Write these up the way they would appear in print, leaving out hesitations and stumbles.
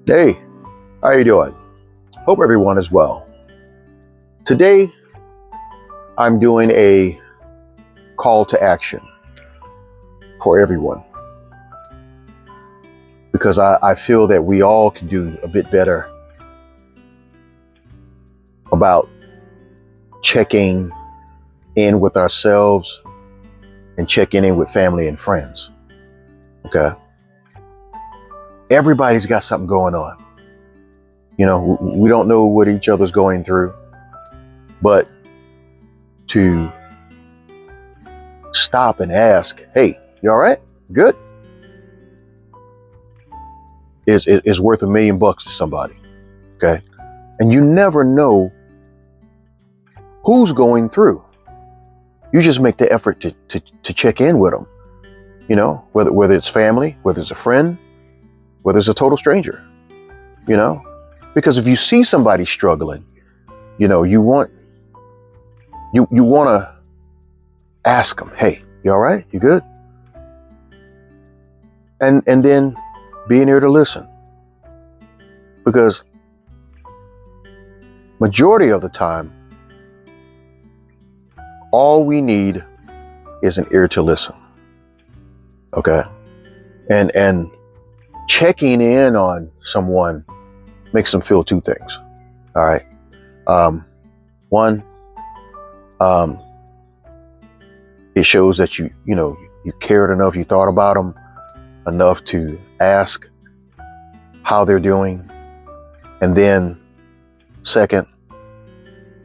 Hey, how you doing? Hope everyone is well. Today, I'm doing a call to action for everyone because I feel that we all can do a bit better about checking in with ourselves and checking in with family and friends. Okay? Everybody's got something going on. You know, we don't know what each other's going through, but to stop and ask, hey, you all right? Good? Is worth $1 million to somebody. Okay? And you never know who's going through. You just make the effort to check in with them. You know, whether it's family, whether it's a friend, whether it's a total stranger. You know, because if you see somebody struggling, you know, you want to ask them, hey, you all right? You good? And then being here to listen. Because majority of the time, all we need is an ear to listen. Okay? And checking in on someone makes them feel two things. All right. One, it shows that you cared enough, you thought about them enough to ask how they're doing. And then second,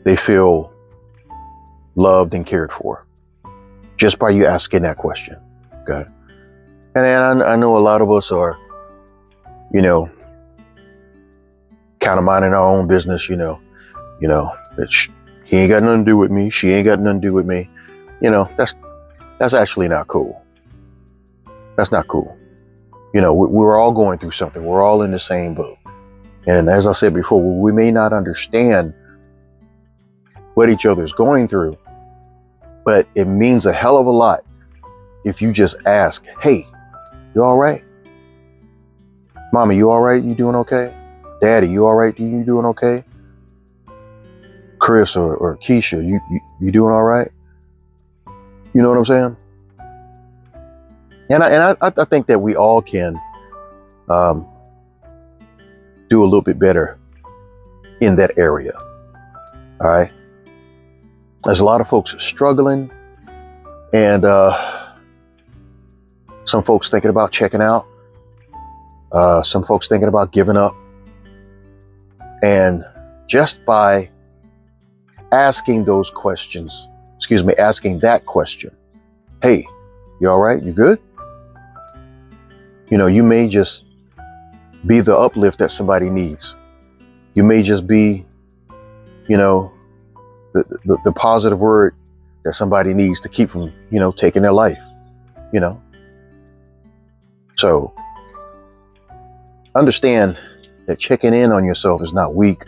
they feel loved and cared for just by you asking that question. Okay. And I know a lot of us are, kind of minding our own business, he ain't got nothing to do with me. She ain't got nothing to do with me. That's actually not cool. That's not cool. We're all going through something. We're all in the same boat. And as I said before, we may not understand what each other's going through, but it means a hell of a lot if you just ask, hey, you all right? Mama, you all right? You doing okay? Daddy, you all right? You doing okay? Chris or Keisha, you doing all right? You know what I'm saying? And I think that we all can do a little bit better in that area. All right. There's a lot of folks struggling, and some folks thinking about checking out. Some folks thinking about giving up. And just by asking those questions, asking that question, hey, you all right? You good? You may just be the uplift that somebody needs. You may just be, the positive word that somebody needs to keep from, taking their life, So understand that checking in on yourself is not weak.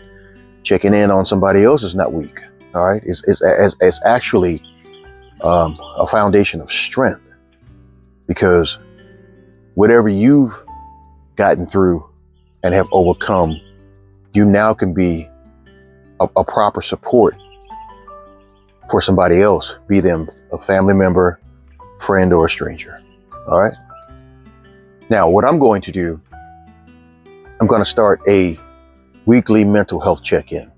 Checking in on somebody else is not weak. All right. It's actually a foundation of strength, because whatever you've gotten through and have overcome, you now can be a proper support for somebody else, be them a family member, friend, or a stranger. All right. Now, what I'm going to do, I'm going to start a weekly mental health check-in.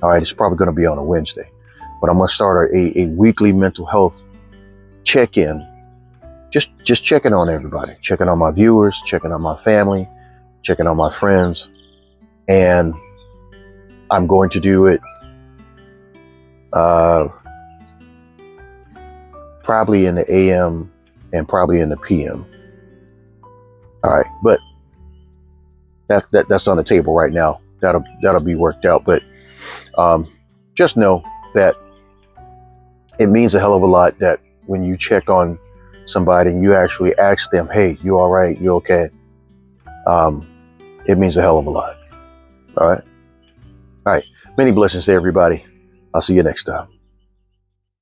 All right. It's probably going to be on a Wednesday, but I'm going to start a weekly mental health check-in. Just checking on everybody, checking on my viewers, checking on my family, checking on my friends. And I'm going to do it probably in the AM and probably in the PM. All right. But that's on the table right now. That'll be worked out. But just know that it means a hell of a lot that when you check on somebody and you actually ask them, hey, you all right? You okay? It means a hell of a lot. All right. All right. Many blessings to everybody. I'll see you next time.